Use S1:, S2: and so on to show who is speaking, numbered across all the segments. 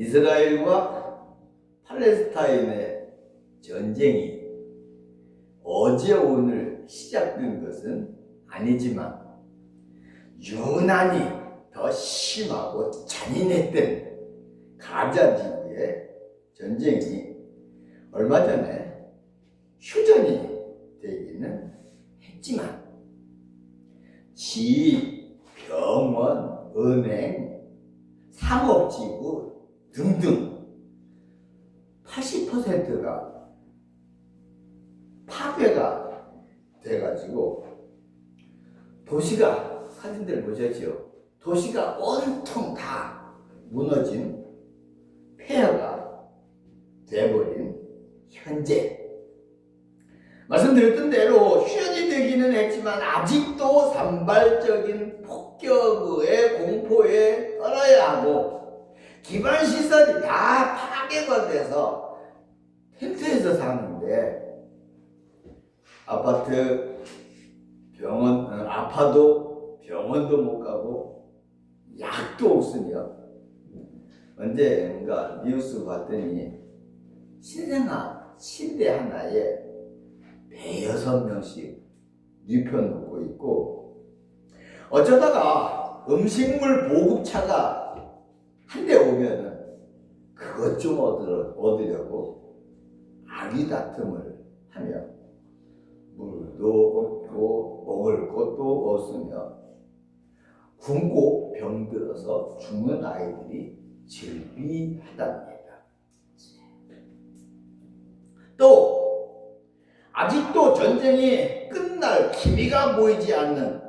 S1: 이스라엘과 팔레스타인의 전쟁이 어제 오늘 시작된 것은 아니지만 유난히 더 심하고 잔인했던 가자 지구의 전쟁이 얼마 전에 휴전이 되기는 했지만 지, 병원, 은행, 상업지구 등등 80%가 파괴가 돼가지고 도시가, 사진들 보셨죠? 도시가 온통 다 무너진 폐허가 돼버린 현재, 말씀드렸던 대로 휴전이 되기는 했지만 아직도 산발적인 폭격의 공포에 떨어야 하고 기반시설이 다 파괴가 돼서 텐트에서 사는데 아파트, 병원, 아파도 병원도 못 가고 약도 없으며 언젠가 뉴스 봤더니 신생아 침대 하나에 106명씩 눕혀놓고 있고 어쩌다가 음식물 보급차가 한 대 오면은 그것 좀 얻으려고 아귀다툼을 하며 물도 없고 먹을 것도 없으며 굶고 병들어서 죽는 아이들이 즐비하답니다. 또 아직도 전쟁이 끝날 기미가 보이지 않는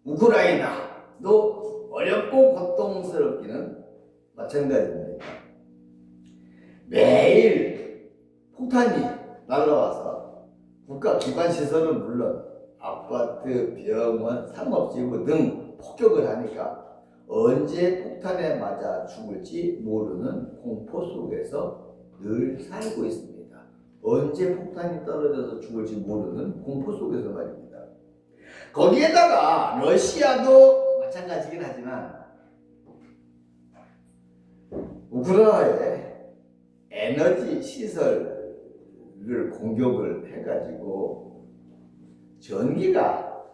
S1: 우크라이나도 어렵고 고통스럽기는 마찬가지입니다. 매일 폭탄이 날아와서 국가 기반시설은 물론 아파트, 병원, 상업지구 등 폭격을 하니까 언제 폭탄에 맞아 죽을지 모르는 공포 속에서 늘 살고 있습니다. 언제 폭탄이 떨어져서 죽을지 모르는 공포 속에서 말입니다. 거기에다가 러시아도 마찬가지긴 하지만 우크라이나의 에너지 시설을 공격을 해가지고 전기가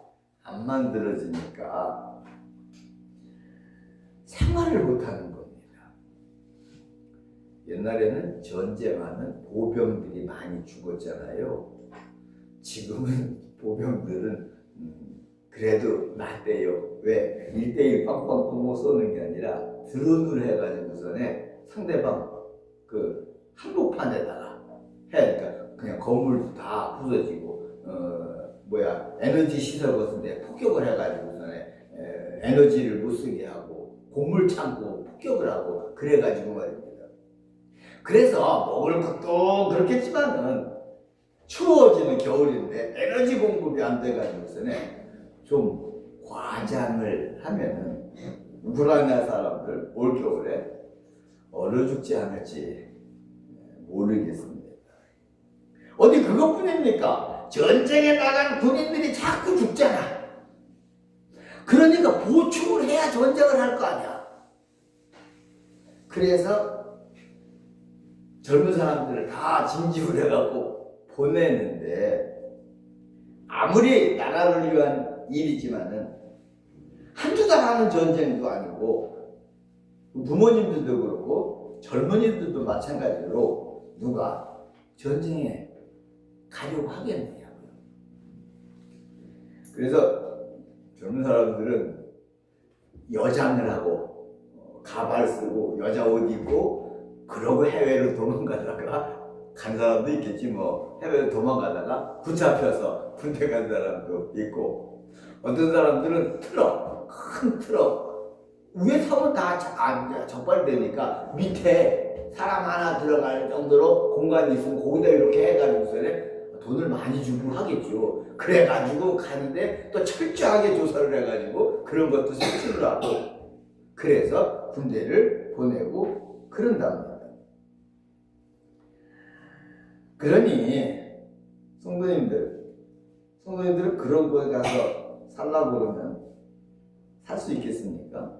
S1: 안 만들어지니까 생활을 못하는 겁니다. 옛날에는 전쟁하는 보병들이 많이 죽었잖아요. 지금은 보병들은 그래도 낫대요. 왜? 1대1 빵빵빵 쏘는 게 아니라 드론을 해가지고서는 상대방 그 한복판에다가 해니까 그냥 건물도 다 부서지고 에너지 시설 같은데 폭격을 해가지고서는 에너지를 못 쓰게 하고 곡물 창고 폭격을 하고 그래가지고 말입니다. 그래서 먹을 것도 그렇겠지만은 추워지는 겨울인데 에너지 공급이 안 돼가지고서는 좀 과장을 하면은 우크라이나 사람들 올겨울에 얼어 죽지 않을지 모르겠습니다. 어디 그것뿐입니까? 전쟁에 나간 군인들이 자꾸 죽잖아. 그러니까 보충을 해야 전쟁을 할 거 아니야. 그래서 젊은 사람들을 다 징집을 해갖고 보내는데 아무리 나라를 위한 일이지만은 한두 달 하는 전쟁도 아니고 부모님들도 그렇고 젊은이들도 마찬가지로 누가 전쟁에 가려고 하겠느냐고요. 그래서 젊은 사람들은 여장을 하고 가발 쓰고 여자 옷 입고 그러고 해외로 도망가다가 간 사람도 있겠지 뭐. 해외로 도망가다가 붙잡혀서 군대 간 사람도 있고 어떤 사람들은 큰 트럭 위에 타면 다 적발되니까 밑에 사람 하나 들어갈 정도로 공간이 있으면 거기다 이렇게 해가지고서는 돈을 많이 주고 하겠죠. 그래가지고 가는데 또 철저하게 조사를 해가지고 그런 것도 설치를 하고 그래서 군대를 보내고 그런답니다. 그러니 성도님들은 그런 곳에 가서 살라고 그러면 살 수 있겠습니까?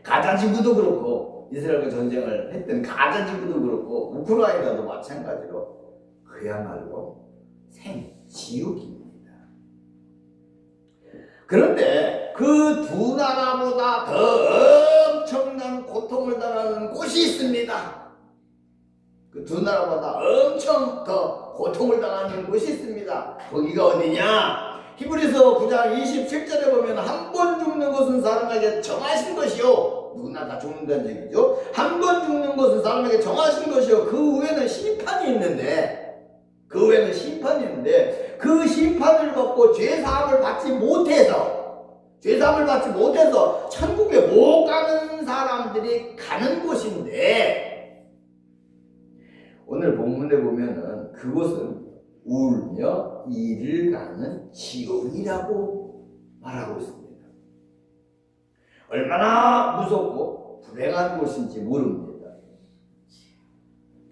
S1: 가자 지구도 그렇고 이스라엘과 전쟁을 했던 가자 지구도 그렇고 우크라이나도 마찬가지로 그야말로 생지옥입니다. 그런데 그 두 나라보다 더 엄청난 고통을 당하는 곳이 있습니다. 그 두 나라보다 엄청 더 고통을 당하는 곳이 있습니다. 거기가 어디냐? 히브리서 9장 27절에 보면 한 번 죽는 것은 사람에게 정하신 것이요. 누구나 다 죽는다는 얘기죠. 한 번 죽는 것은 사람에게 정하신 것이요. 그 후에는 심판이 있는데 그 심판을 받고 죄사함을 받지 못해서 천국에 못 가는 사람들이 가는 곳인데, 오늘 본문에 보면은 그곳은 울며 이를 가는 지옥이라고 말하고 있습니다. 얼마나 무섭고 불행한 곳인지 모릅니다.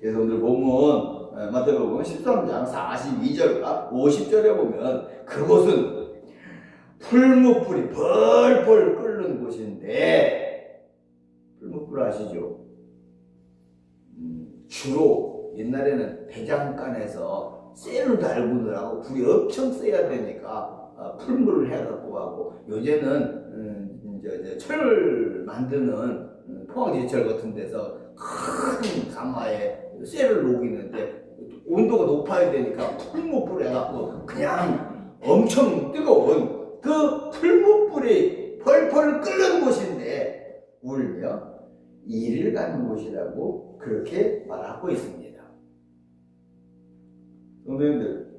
S1: 그래서 오늘 본문 마태복음 13장 42절과 50절에 보면 그곳은 풀무불이 펄펄 끓는 곳인데, 풀무불 아시죠? 주로 옛날에는 배장간에서 쇠를 달구느라고 불이 엄청 세야 되니까 풀물을 해갖고 하고, 요새는 이제 철 만드는 포항제철 같은 데서 큰 가마에 쇠를 녹이는데 온도가 높아야 되니까 풀무불 해갖고 그냥 엄청 뜨거운 그 풀무불이 펄펄 끓는 곳인데 울며 이를 가는 곳이라고 그렇게 말하고 있습니다. 선생님들,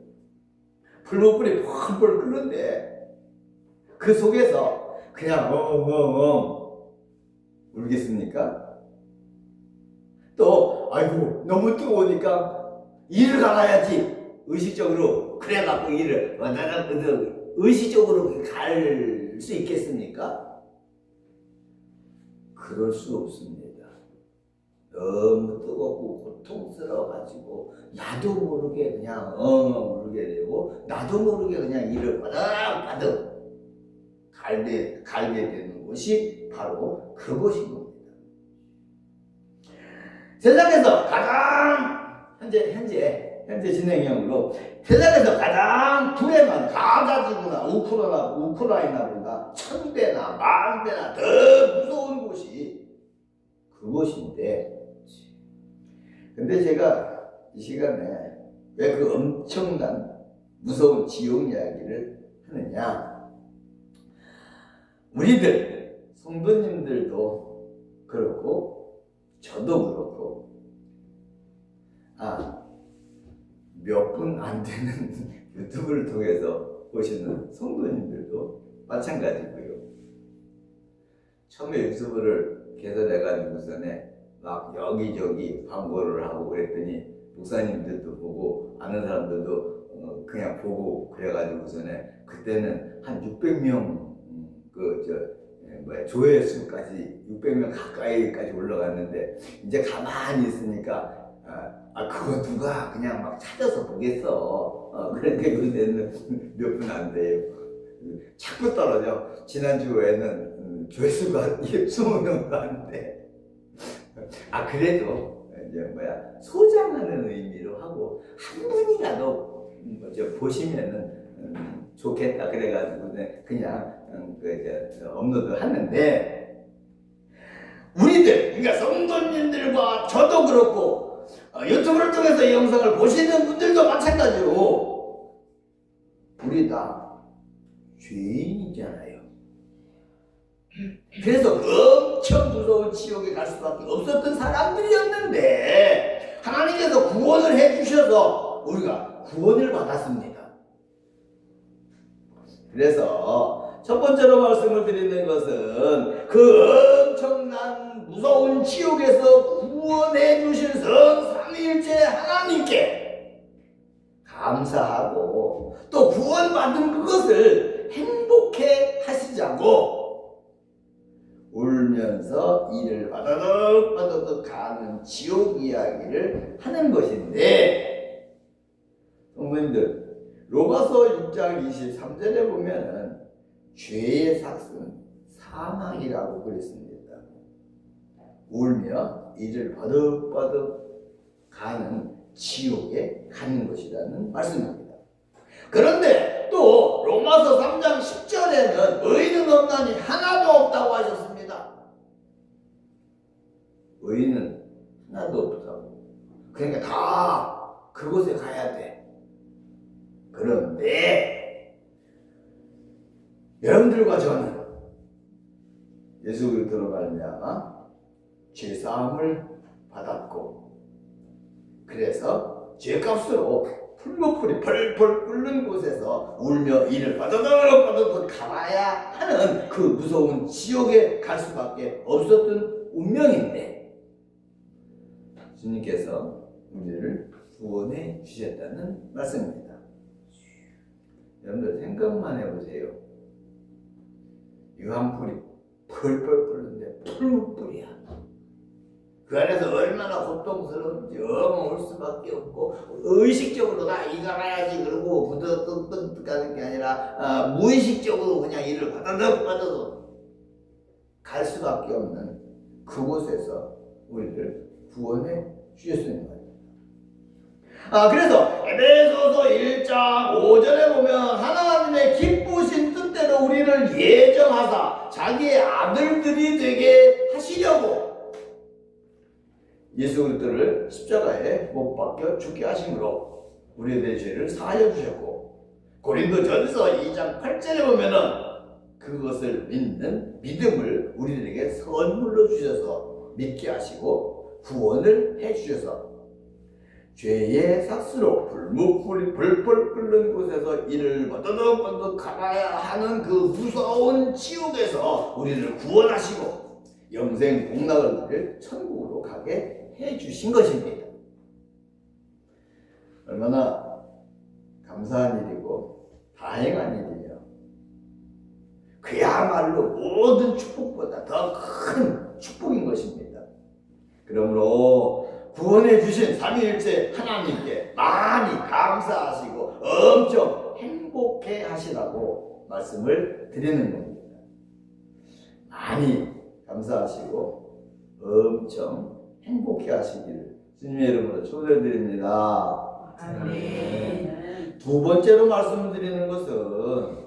S1: 풀무불이 펄펄 끓는데 그 속에서 그냥 울겠습니까? 또 아이고 너무 뜨거우니까 이를 갈아야지 의식적으로 그래갖고 이를 의식적으로 갈 수 있겠습니까? 그럴 수 없습니다. 너무 뜨겁고 고통스러워가지고 나도 모르게 그냥 울게 되고, 나도 모르게 그냥 이를 바득바득 갈게 되는 곳이 바로 그곳인 겁니다. 세상에서 가장 현재 진행형으로 세상에서 가장 불행한 가자지구나 우크라이나보다 1000배나 10,000배나 더 무서운 곳이 그곳인데, 근데 제가 이 시간에 왜 그 엄청난 무서운 지옥 이야기를 하느냐? 우리들 성도님들도 그렇고 저도 그렇고 몇 분 안 되는 유튜브를 통해서 보시는 성도님들도 마찬가지고요. 처음에 유튜브를 개설해가지고서는 막 여기저기 광고를 하고 그랬더니 목사님들도 보고 아는 사람들도 그냥 보고 그래가지고서는 그때는 한 600명 조회수까지 600명 가까이까지 올라갔는데, 이제 가만히 있으니까 그거 누가 그냥 막 찾아서 보겠어. 그러니까 요새는 몇 분 안 돼요. 자꾸 떨어져. 지난주에는 조회수가 20명도 안 돼. 그래도 이제 소장하는 의미로 하고 한 분이라도 보시면은 좋겠다 그래가지고 그냥 업로드 하는데, 우리들, 그러니까 성도님들과 저도 그렇고 유튜브를 통해서 이 영상을 보시는 분들도 마찬가지로 우리 다 죄인이잖아요. 그래서 엄청 무서운 지옥에 갈 수밖에 없었던 사람들이었는데 하나님께서 구원을 해주셔서 우리가 구원을 받았습니다. 그래서 첫 번째로 말씀을 드리는 것은 그 엄청난 무서운 지옥에서 구원해 주신 삼위일체 하나님께 감사하고, 또 구원받은 그것을 행복해 하시자고 울면서 이를 바다득 가는 지옥 이야기를 하는 것인데, 성도님들, 로마서 6장 23절에 보면은 죄의 삭은 사망이라고 그랬습니다. 울며 이를 버득버득 가는 지옥에 가는 것이라는 말씀입니다. 그런데 또 로마서 3장 10절에는 의인은 없나니 하나도 없다고 하셨습니다. 의인은 하나도 없다고. 그러니까 다 그곳에 가야 돼. 그런데 여러분들과 저는 예수 그리스도로 말미암아 죄 사함을 받았고, 그래서 죄값으로 풀무풀이 펄펄 끓는 곳에서 울며 이를 버득버득 갈아야 하는 그 무서운 지옥에 갈 수밖에 없었던 운명인데, 주님께서 우리를 구원해 주셨다는 말씀입니다. 여러분들 생각만 해보세요. 유황불이 펄펄 끓는데 풀무불이야. 그 안에서 얼마나 고통스러운지 울 수밖에 없고, 의식적으로 나 이가야지 그러고 부득득득 가는 게 아니라 무의식적으로 그냥 이를 바다득 갈 수밖에 없는 그곳에서 우리를 구원해 주셨습니다. 그래서 에베소서 1장 5절에 보면 하나님의 기쁘신 뜻대로 우리를 예정하사 자기의 아들들이 되게 하시려고 예수 그리스도를 십자가에 못 박혀 죽게 하심으로 우리의 죄를 사하여 주셨고, 고린도전서 2장 8절에 보면은 그것을 믿는 믿음을 우리들에게 선물로 주셔서 믿게 하시고 구원을 해 주셔서 죄의 삭스로 불무불이 벌벌 끓는 곳에서 이를 버득버득 갈아야 하는 그 무서운 지옥에서 우리를 구원하시고 영생 복락을 누릴 천국으로 가게 해 주신 것입니다. 얼마나 감사한 일이고 다행한 일이며, 그야말로 모든 축복보다 더 큰 축복인 것입니다. 그러므로 구원해 주신 삼위일체 하나님께 많이 감사하시고 엄청 행복해 하시라고 말씀을 드리는 겁니다. 많이 감사하시고 엄청 행복해 하시기를 주님의 이름으로 초대드립니다.
S2: 아멘.
S1: 두 번째로 말씀드리는 것은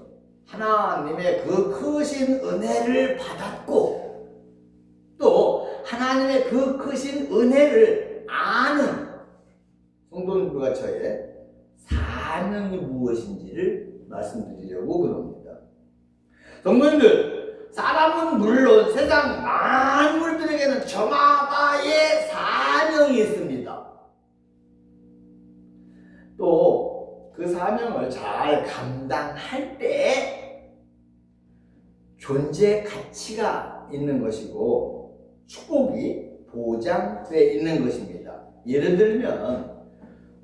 S1: 하나님의 그 크신 은혜를 받았고, 또 하나님의 그 크신 은혜를 아는 성도님들과 저의 사명이 무엇인지를 말씀드리려고 그럽니다. 성도님들, 사람은 물론 세상 만물들에게는 저마다의 사명이 있습니다. 또 그 사명을 잘 감당할 때 존재 가치가 있는 것이고 축복이 보장되어 있는 것입니다. 예를 들면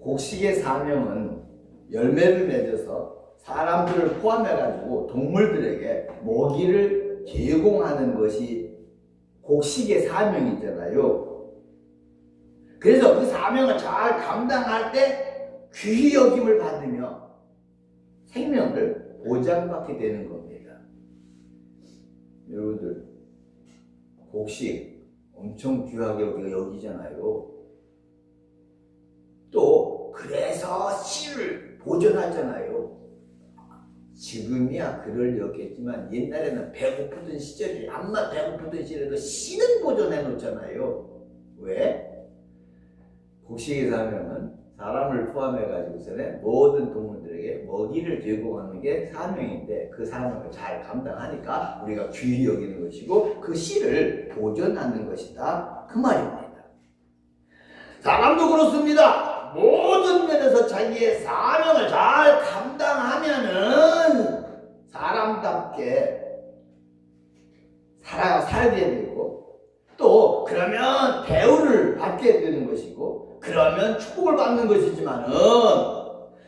S1: 곡식의 사명은 열매를 맺어서 사람들을 포함해가지고 동물들에게 먹이를 제공하는 것이 곡식의 사명이잖아요. 그래서 그 사명을 잘 감당할 때 귀히 여김을 받으며 생명을 보장받게 되는 겁니다. 여러분들, 곡식 엄청 귀하게 우리가 여기잖아요. 또 그래서 씨를 보존하잖아요. 지금이야 그럴 리 없겠지만 옛날에는 배고프던 시절이, 암만 배고프던 시절에도 씨는 보존해 놓잖아요. 왜? 곡식의 사명은 사람을 포함해가지고서는 모든 동물들에게 먹이를 제공하는 게 사명인데, 그 사명을 잘 감당하니까 우리가 귀히 여기는 것이고 그 씨를 보존하는 것이다, 그 말입니다. 사람도 그렇습니다. 모든 면에서 자기의 사명을 잘 감당하면은 사람답게 살아야 되고, 또 그러면 대우를 받게 되는 것이고, 그러면 축복을 받는 것이지만은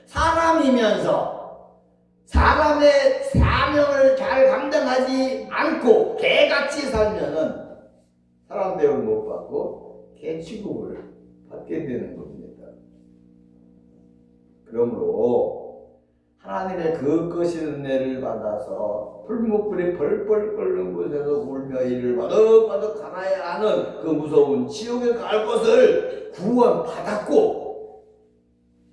S1: 사람이면서 사람의 사명을 잘 감당하지 않고 개같이 살면은 사람 대우를 못 받고 개 취급을 받게 되는 겁니다. 그러므로 하나님의 그것이 은혜를 받아서 풀무불이 벌벌 끓는 곳에서 울며 이를 바득바득 갈아야 하는 그 무서운 지옥에 갈 것을 구원받았고,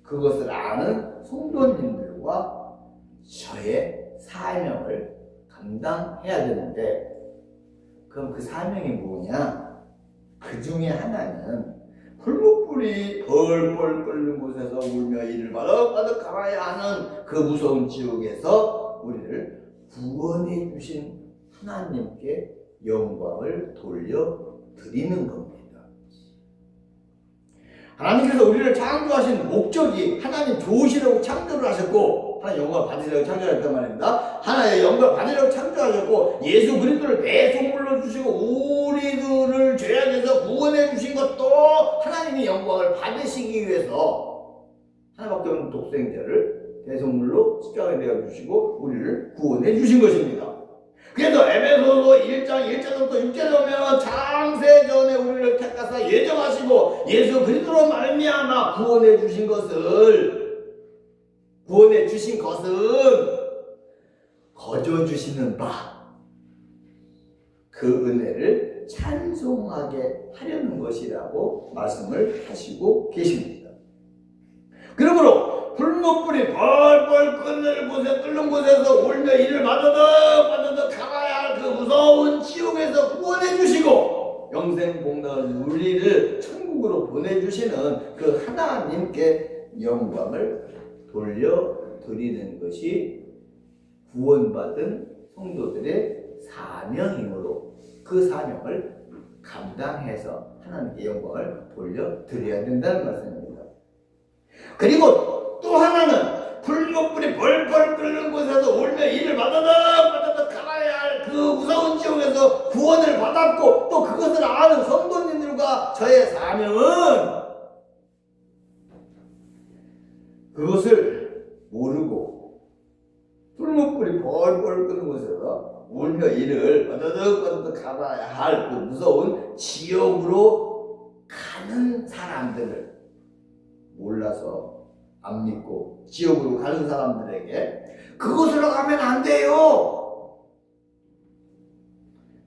S1: 그것을 아는 성도님들과 저의 사명을 감당해야 되는데, 그럼 그 사명이 뭐냐? 그 중에 하나는 풀무불이 벌벌 끓는 곳에서 울며 이를 바득바득 갈아야 하는 그 무서운 지옥에서 우리를 구원해 주신 하나님께 영광을 돌려드리는 겁니다. 하나님께서 우리를 창조하신 목적이 하나님 좋으시라고 창조를 하셨고, 하나님 영광을 받으려고 창조하셨단 말입니다. 하나님의 영광을 받으려고 창조하셨고, 예수 그리스도를 내 선물로 주시고 우리들을 죄악에서 구원해 주신 것도 하나님의 영광을 받으시기 위해서 하나님밖에 없는 독생자를 대선물로 십자가에 내어 주시고 우리를 구원해 주신 것입니다. 그래서 에베소서 1장 1절부터 6절에 보면 창세전에 우리를 택하사 예정하시고 예수 그리스도로 말미암아 구원해 주신 것은 거저 주시는 바 그 은혜를 찬송하게 하려는 것이라고 말씀을 하시고 계십니다. 그러므로 풀무불이 벌벌 끓는 곳에서 울며 이를 바드덕 갈아야 할 그 무서운 지옥에서 구원해 주시고 영생복락을 우리를 천국으로 보내주시는 그 하나님께 영광을 돌려드리는 것이 구원받은 성도들의 사명이므로 그 사명을 감당해서 하나님께 영광을 돌려드려야 된다는 말씀입니다. 그리고 또 하나는 풀무불이 벌벌 끓는 곳에서 울며 이를 바드덕 갈아야 할 그 무서운 지옥에서 구원을 받았고, 또 그것을 아는 성도님들과 저의 사명은 그것을 모르고 풀무불이 벌벌 끓는 곳에서 울며 이를 바드덕 갈아야 할 그 무서운 지옥으로 가는 사람들을 몰라서 안 믿고 지옥으로 가는 사람들에게 그곳으로 가면 안 돼요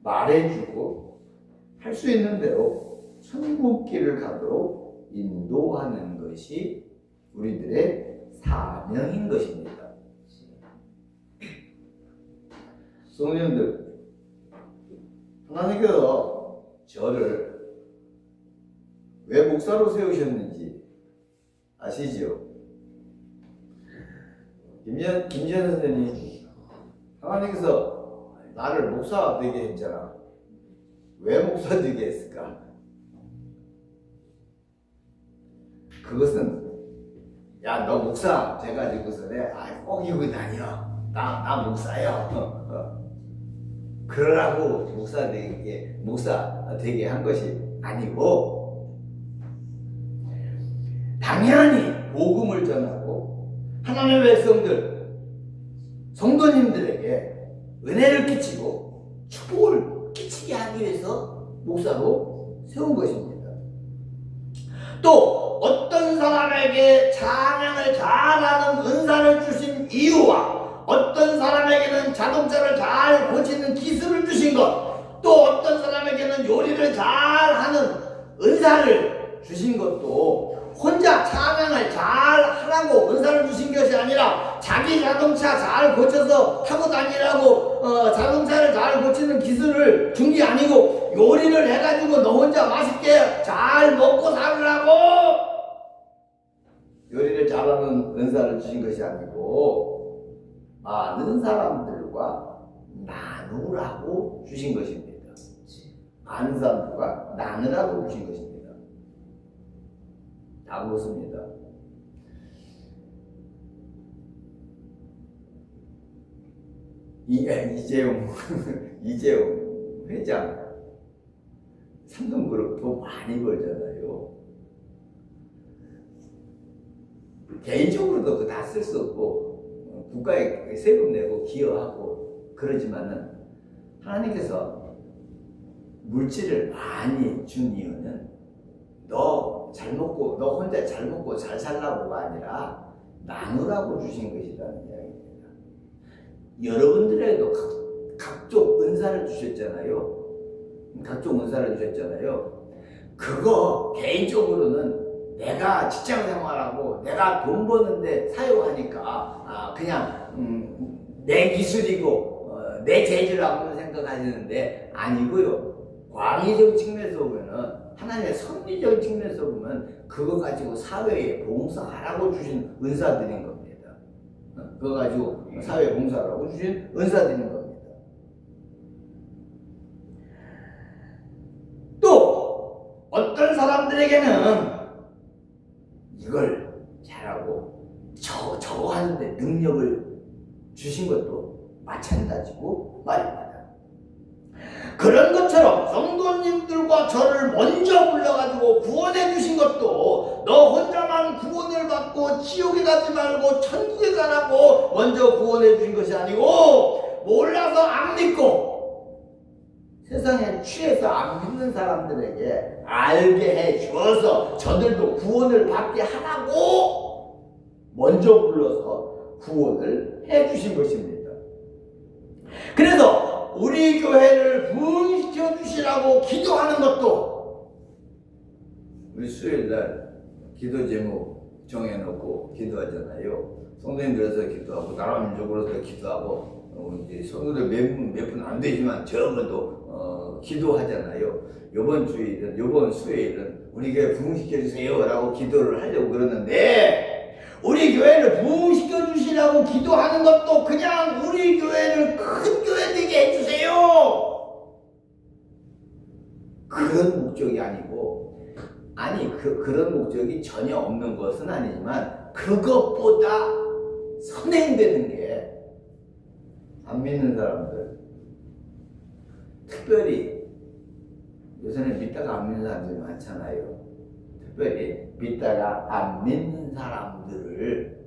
S1: 말해주고 할 수 있는 대로 천국길을 가도록 인도하는 것이 우리들의 사명인 것입니다. 성도님들, 하나님께서 저를 왜 목사로 세우셨는지 아시죠? 김지현 선생님, 하나님께서 나를 목사 되게 했잖아. 왜 목사 되게 했을까? 그것은 야, 너 목사 돼가지고서는 꼭 이거 다녀. 나 목사야. 그러라고 목사 되게 한 것이 아니고, 당연히 복음을 전하고 하나님의 백성들, 성도님들에게 은혜를 끼치고 축복을 끼치게 하기 위해서 목사로 세운 것입니다. 또 어떤 사람에게 찬양을 잘하는 은사를 주신 이유와 어떤 사람에게는 자동차를 잘 고치는 기술을 주신 것, 또 어떤 사람에게는 요리를 잘하는 은사를 주신 것도 혼자 찬양을 잘 하라고 은사를 주신 것이 아니라 자기 자동차 잘 고쳐서 타고 다니라고 자동차를 잘 고치는 기술을 준 게 아니고 요리를 해가지고 너 혼자 맛있게 잘 먹고 살으라고 요리를 잘하는 은사를 주신 것이 아니고 많은 사람들과 나누라고 주신 것입니다. 많은 사람들과 나누라고 주신 것입니다. 다 그렇습니다. 이재용 회장 삼성그룹 돈 많이 벌잖아요. 개인적으로도 그거 다 쓸 수 없고 국가에 세금 내고 기여하고 그러지만은 하나님께서 물질을 많이 준 이유는 너 잘 먹고 너 혼자 잘 먹고 잘 살라고가 아니라 나누라고 주신 것이라는 이야기입니다. 여러분들에게도 각종 은사를 주셨잖아요. 각종 은사를 주셨잖아요. 그거 개인적으로는 내가 직장 생활하고 내가 돈 버는데 사용하니까 그냥 내 기술이고 내 재주라고 생각하시는데 아니고요. 광의적 측면에서 보면은 하나님의 섭리적 측면에서 보면 그거 가지고 사회에 봉사하라고 주신 은사들인 겁니다. 그거 가지고 사회에 봉사하라고 주신 은사들인 겁니다. 또 어떤 사람들에게는 이걸 잘하고 저거 하는데 능력을 주신 것도 마찬가지고 말입니다. 그런 것처럼 성도님들과 저를 먼저 불러가지고 구원해 주신 것도 너 혼자만 구원을 받고 지옥에 가지 말고 천국에 가라고 먼저 구원해 주신 것이 아니고 몰라서 안 믿고 세상에 취해서 안 믿는 사람들에게 알게 해 주어서 저들도 구원을 받게 하라고 먼저 불러서 구원을 해 주신 것입니다. 그래서 우리 교회를 부흥시켜 주시라고 기도하는 것도 우리 수요일날 기도 제목 정해놓고 기도하잖아요. 성도님들에서 기도하고 나라 민족으로서 기도하고 이제 성도들 몇 분 안 되지만 적어도 기도하잖아요. 요번 주일은 요번 수요일은 우리 교회 부흥시켜 주세요라고 기도를 하려고 그러는데 우리 교회를 부흥시켜 주시라고 기도하는 것도 그냥 우리 교회를 큰 교회 되게 해주세요 그런 목적이 아니고 그런 목적이 전혀 없는 것은 아니지만 그것보다 선행되는 게 안 믿는 사람들 특별히 요새는 믿다가 안 믿는 사람들이 많잖아요. 특별히 믿다가 안 믿는 사람들을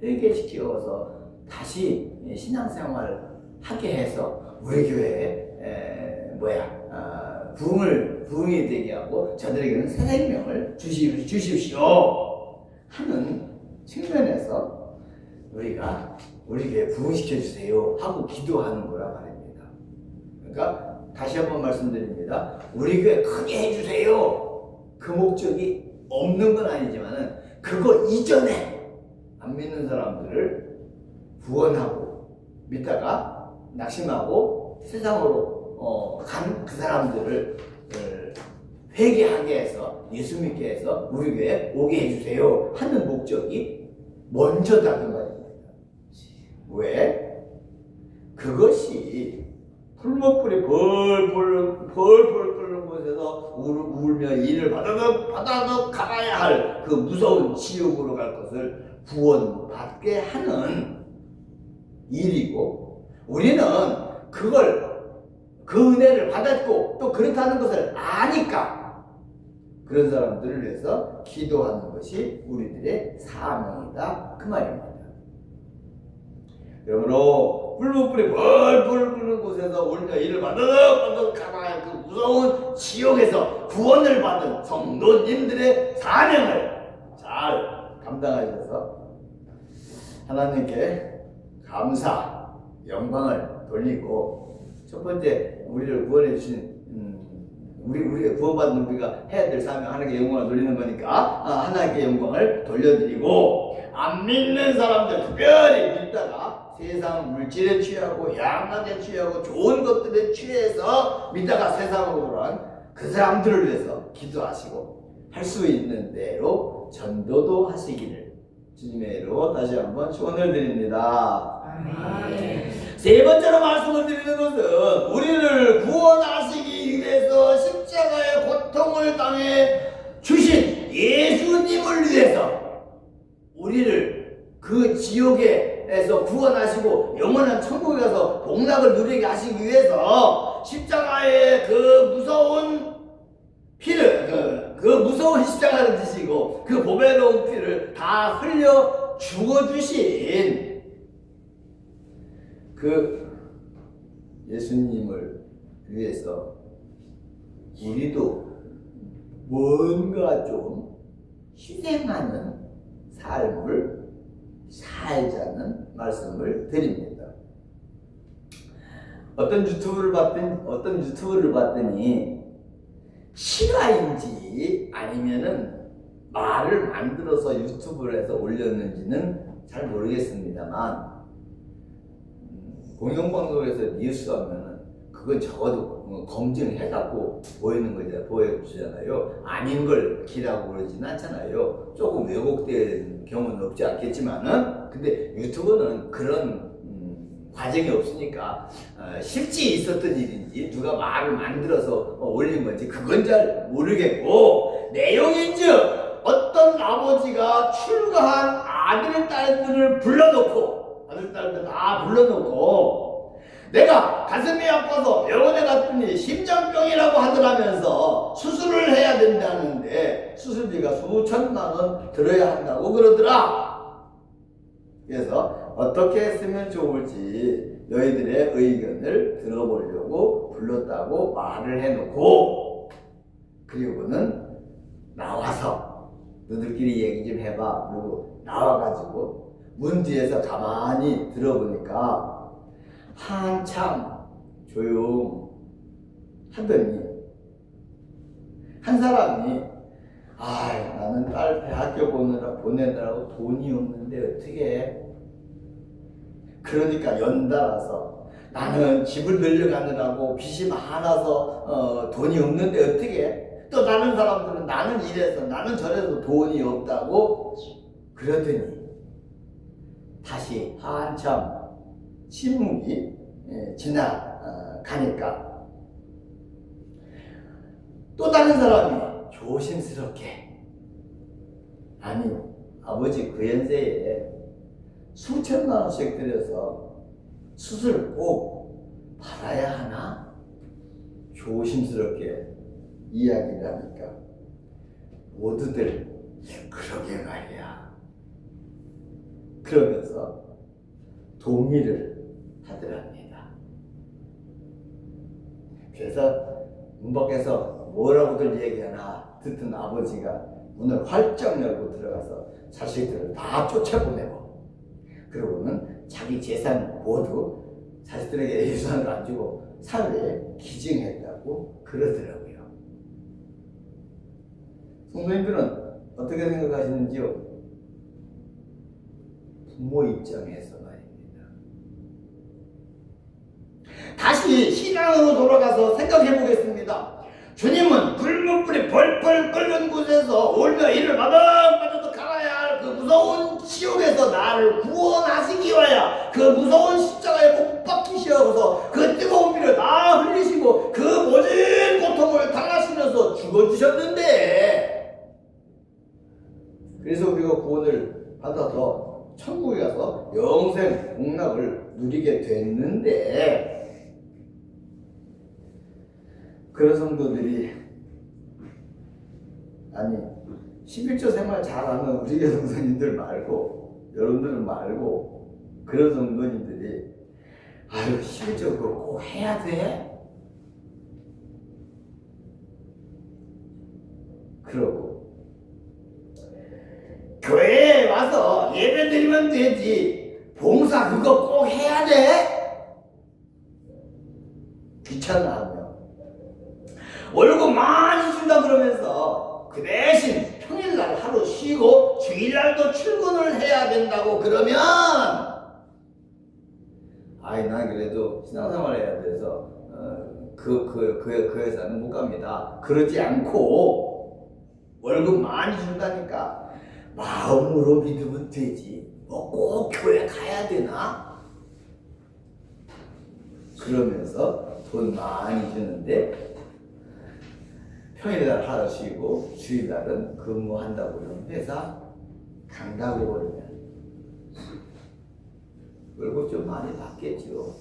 S1: 회개시켜서 다시 신앙생활을 하게 해서 우리 교회에 부흥이 되게 하고 저들에게는 새 생명을 주십시오 하는 측면에서 우리가 우리 교회 부흥시켜 주세요 하고 기도하는 거라 말입니다. 그러니까 다시 한번 말씀드립니다. 우리 교회 크게 해주세요. 그 목적이 없는 건 아니지만은 그거 이전에 안 믿는 사람들을 구원하고 믿다가 낙심하고 세상으로 간 그 사람들을 회개하게 해서 예수 믿게 해서 우리 교회에 오게 해주세요 하는 목적이 먼저다는 말입니다. 왜? 그것이 풀목불이 벌벌 끓는 곳에서 울며 이를 받아서 가봐야 할 그 무서운 지옥으로 갈 것을 구원받게 하는 일이고 우리는 그 은혜를 받았고 또 그렇다는 것을 아니까 그런 사람들을 위해서 기도하는 것이 우리들의 사명이다 그 말입니다. 그러므로 불목불이 벌벌 끓는 곳에서 울며 이를 받아서 가봐야 할 그 무서운 지옥에서 구원을 받은 성도님들의 사명을 잘 감당하셔서 하나님께 감사, 영광을 돌리고 첫 번째 우리를 구원해 주신 우리가 구원받은 우리가 해야 될 사명 하나님께 영광을 돌리는 거니까 하나님께 영광을 돌려드리고 안 믿는 사람들 특별히 믿다가 세상 물질에 취하고 양락에 취하고 좋은 것들에 취해서 믿다가 세상으로 돌아간 그 사람들을 위해서 기도하시고 할 수 있는 대로 전도도 하시기를 주님의 이름으로 다시 한번 축원을 드립니다.
S2: 아멘.
S1: 세 번째로 말씀을 드리는 것은 우리를 구원하시기 위해서 십자가의 고통을 당해 주신 예수님을 위해서 우리를 그 지옥에서 구원하시고 영원한 천국에 가서 복락을 누리게 하시기 위해서 십자가의 그 무서운 피를 그 무서운 십자가를 지시고 그 보배로운 피를 다 흘려 죽어주신 그 예수님을 위해서 우리도 뭔가 좀 희생하는 삶을 살자는 말씀을 드립니다. 어떤 유튜브를 봤더니 실화인지 아니면은 말을 만들어서 유튜브를 해서 올렸는지는 잘 모르겠습니다만 공영방송에서 뉴스 하면은 그건 적어도 검증해갖고 보여주잖아요. 아닌 걸 기라고 그러지는 않잖아요. 조금 왜곡된 경우는 없지 않겠지만은 근데 유튜브는 그런 과정이 없으니까 실제 있었던 일인지 누가 말을 만들어서 올린 건지 그건 잘 모르겠고 내용인즉 어떤 아버지가 출가한 아들 딸들을 불러놓고 내가 가슴이 아파서 병원에 갔더니 심장병이라고 하더라면서 수술을 해야 된다는데 수술비가 수천만 원 들어야 한다고 그러더라. 그래서 어떻게 했으면 좋을지 너희들의 의견을 들어보려고 불렀다고 말을 해놓고 그리고는 나와서 너희들끼리 얘기 좀 해봐. 그리고 나와가지고 문 뒤에서 가만히 들어보니까 한참 조용하더니 한 사람이 나는 딸 대학교 보내느라고 돈이 없는데 어떻게 해? 그러니까 연달아서 나는 집을 늘려가느라고 빚이 많아서 돈이 없는데 어떻게 해? 또 다른 사람들은 나는 이래서 나는 저래서 돈이 없다고 그러더니 다시 한참 침묵이 지나가니까 또 다른 사람이 조심스럽게 아니 아버지 그 연세에 수천만 원씩 들여서 수술 꼭 받아야 하나? 조심스럽게 이야기를 하니까 모두들 그러게 말이야 그러면서 동의를 하더랍니다. 그래서 문 밖에서 뭐라고들 얘기하나 듣던 아버지가 문을 활짝 열고 들어가서 자식들을 다 쫓아보내고 그러고는 자기 재산 모두 자식들에게 예산을 안 주고 사회에 기증했다고 그러더라고요. 성도님들은 어떻게 생각하시는지요? 부모 입장에서 말입니다. 다시 신앙으로 돌아가서 생각해 보겠습니다. 주님은 붉은 불이 펄펄 끓는 곳에서 울며 이를 마당마당도 갈아야 할 그 무서운 지옥에서 나를 구원하시기 위하여 그 무서운 십자가에 못 박히셔서 그 뜨거운 피를 다 흘리시고 그 모든 고통을 당하시면서 죽어주셨는데 그래서 우리가 구원을 받아서 천국에 가서 영생 복락을 누리게 됐는데 그런 성도들이 아니 11조 생활 잘하는 우리 교회 성도님들 말고 여러분들은 말고 그런 성도님들이 11조 그거 꼭 해야 돼? 그러고 교회에 와서 예배 드리면 되지 봉사 그거 꼭 해야 돼? 귀찮아하며 월급 많이 준다 그러면서 그 대신 평일날 하루 쉬고 주일날도 출근을 해야 된다고 그러면 난 그래도 신앙생활 해야 돼서 그 회사는 못 갑니다. 그러지 않고 월급 많이 준다니까 마음으로 믿으면 되지 뭐 꼭 교회 가야 되나? 그러면서 돈 많이 주는데 평일날 하루 쉬고 주일날은 근무한다고 그러면 회사 간다고 그러면 월급 좀 많이 받겠죠.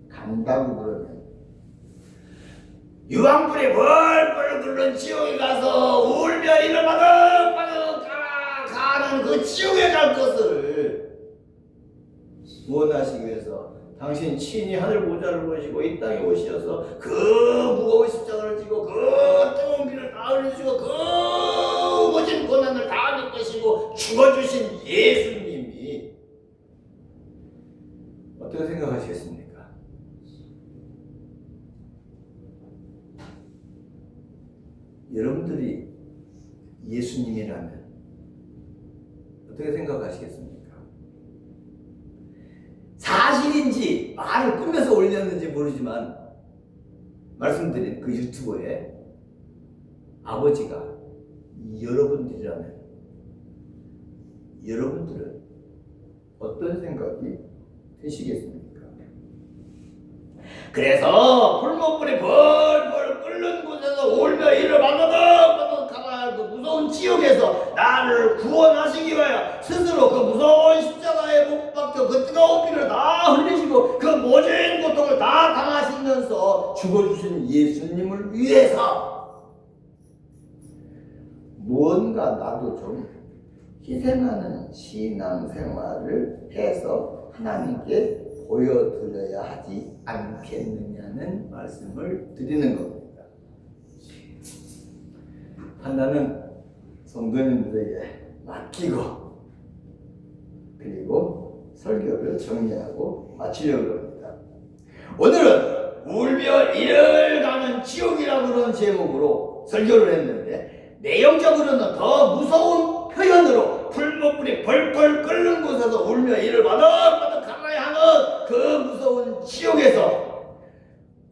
S1: 간다고 그러면 유황불에 벌벌 끓는 지옥에 가서 울며 이를 바득바득 가는 그 지옥에 갈 것을 원하시기 위해서 당신 친히 하늘 모자를 보시고 이 땅에 오셔서 그 무거운 십자가를 지고 그 뜨거운 피를 다 흘리시고 그 모진 고난을 다 느끼시고 죽어주신 예수님이 어떻게 생각하시겠습니까? 여러분들이 예수님이라면 어떻게 생각하시겠습니까? 사실인지 말을 꾸며서 올렸는지 모르지만 말씀드린 그 유튜브에 아버지가 여러분들이라면 여러분들은 어떤 생각이 드시겠습니까? 그래서 풀목불이 벌벌 끓는 곳에서 울며 이를 받아도 가라 그 무서운 지옥에서 나를 구원하시기 위하여 스스로 그 무서운 십자가에 못 박혀 그 뜨거운 피를 다 흘리시고 그 모진 고통을 다 당하시면서 죽어주신 예수님을 위해서 무언가 나도 좀 희생하는 신앙생활을 해서 하나님께 보여드려야 하지 않겠느냐는 말씀을 드리는 겁니다. 판단은 성도님들에게 맡기고 그리고 설교를 정리하고 마치려고 합니다. 오늘은 울며 이를 가는 지옥이라고 그러는 제목으로 설교를 했는데 내용적으로는 더 무서운 표현으로 풀목불이 벌벌 끓는 곳에서 울며 이를 바득바득 갈아야 하는 그 무서운 지옥에서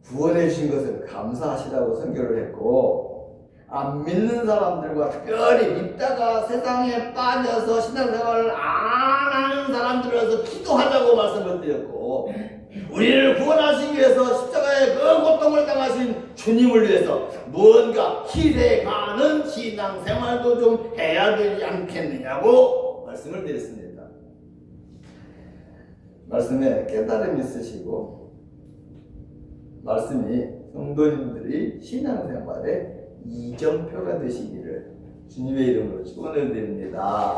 S1: 구원해 주신 것을 감사하시다고 설교를 했고, 안 믿는 사람들과 특별히 믿다가 세상에 빠져서 신앙생활을 안 하는 사람들에서 기도하자고 말씀을 드렸고, 우리를 구원하시기 위해서 십자가의 그 고통을 당하신 주님을 위해서 무언가 희생하는 신앙생활도 좀 해야 되지 않겠느냐고 말씀을 드렸습니다. 말씀에 깨달음이 있으시고 말씀이 성도님들이 신앙생활의 이정표가 되시기를 주님의 이름으로 축원을 드립니다.